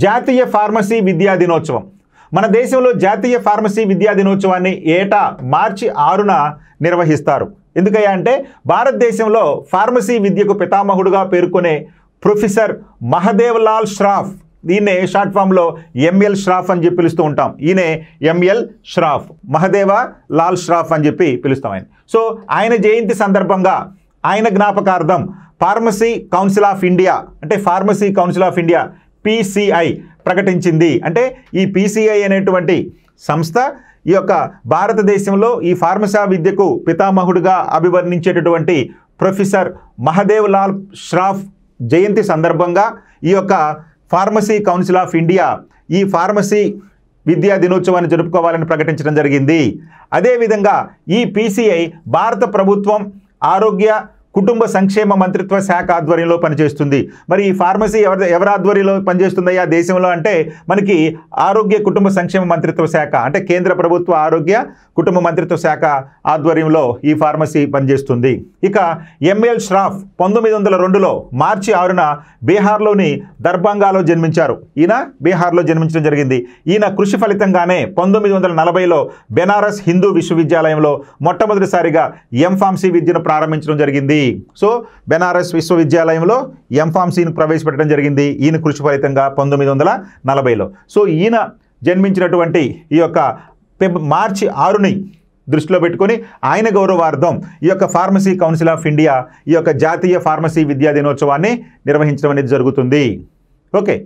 జాతీయ ఫార్మసీ విద్యా దినోత్సవం. మన దేశంలో జాతీయ ఫార్మసీ విద్యా దినోత్సవాన్ని ఏటా మార్చి 6న నిర్వహిస్తారు. ఎందుకయ్యా అంటే భారతదేశంలో ఫార్మసీ విద్యకు పితామహుడుగా పేర్కొనే ప్రొఫెసర్ మహదేవ్ లాల్ ష్రాఫ్, దీన్నే షార్ట్ ఫామ్లో ఎంఎల్ ష్రాఫ్ అని చెప్పి పిలుస్తూ ఉంటాం. ఈయనే ఎంఎల్ ష్రాఫ్, మహదేవ లాల్ ష్రాఫ్ అని చెప్పి పిలుస్తాం ఆయన. సో ఆయన జయంతి సందర్భంగా ఆయన జ్ఞాపకార్థం ఫార్మసీ కౌన్సిల్ ఆఫ్ ఇండియా, అంటే pharmacy council of India PCI ప్రకటించింది. అంటే ఈ PCI అనేటువంటి సంస్థ ఈ యొక్క భారతదేశంలో ఈ ఫార్మసీ విద్యకు పితామహుడుగా అభివర్ణించేటటువంటి ప్రొఫెసర్ మహదేవ్ లాల్ ష్రాఫ్ జయంతి సందర్భంగా ఈ యొక్క ఫార్మసీ కౌన్సిల్ ఆఫ్ ఇండియా ఈ ఫార్మసీ విద్యా దినోత్సవాన్ని జరుపుకోవాలని ప్రకటించడం జరిగింది. అదేవిధంగా ఈ PCI భారత ప్రభుత్వం ఆరోగ్య కుటుంబ సంక్షేమ మంత్రిత్వ శాఖ ఆధ్వర్యంలో పనిచేస్తుంది. మరి ఈ ఫార్మసీ ఎవరి ఆధ్వర్యంలో పనిచేస్తుందయ్యా దేశంలో అంటే మనకి ఆరోగ్య కుటుంబ సంక్షేమ మంత్రిత్వ శాఖ, అంటే కేంద్ర ప్రభుత్వ ఆరోగ్య కుటుంబ మంత్రిత్వ శాఖ ఆధ్వర్యంలో ఈ ఫార్మసీ పనిచేస్తుంది. ఇక ఎంఎల్ ష్రాఫ్ 1902లో మార్చి 6న బీహార్లోని దర్భంగాలో జన్మించారు. ఈయన బీహార్లో జన్మించడం జరిగింది. ఈయన కృషి ఫలితంగానే 1940లో బెనారస్ హిందూ విశ్వవిద్యాలయంలో మొట్టమొదటిసారిగా ఎంఫార్మసీ విద్యను ప్రారంభించడం జరిగింది. సో బెనారస్ విశ్వవిద్యాలయంలో ఎంఫార్మసీని ప్రవేశపెట్టడం జరిగింది ఈయన కృషి ఫలితంగా 1940లో. సో ఈయన జన్మించినటువంటి ఈ యొక్క మార్చి 6ని దృష్టిలో పెట్టుకొని ఆయన గౌరవార్థం ఈ యొక్క ఫార్మసీ కౌన్సిల్ ఆఫ్ ఇండియా ఈ యొక్క జాతీయ ఫార్మసీ విద్యా దినోత్సవాన్ని నిర్వహించడం అనేది జరుగుతుంది. ఓకే.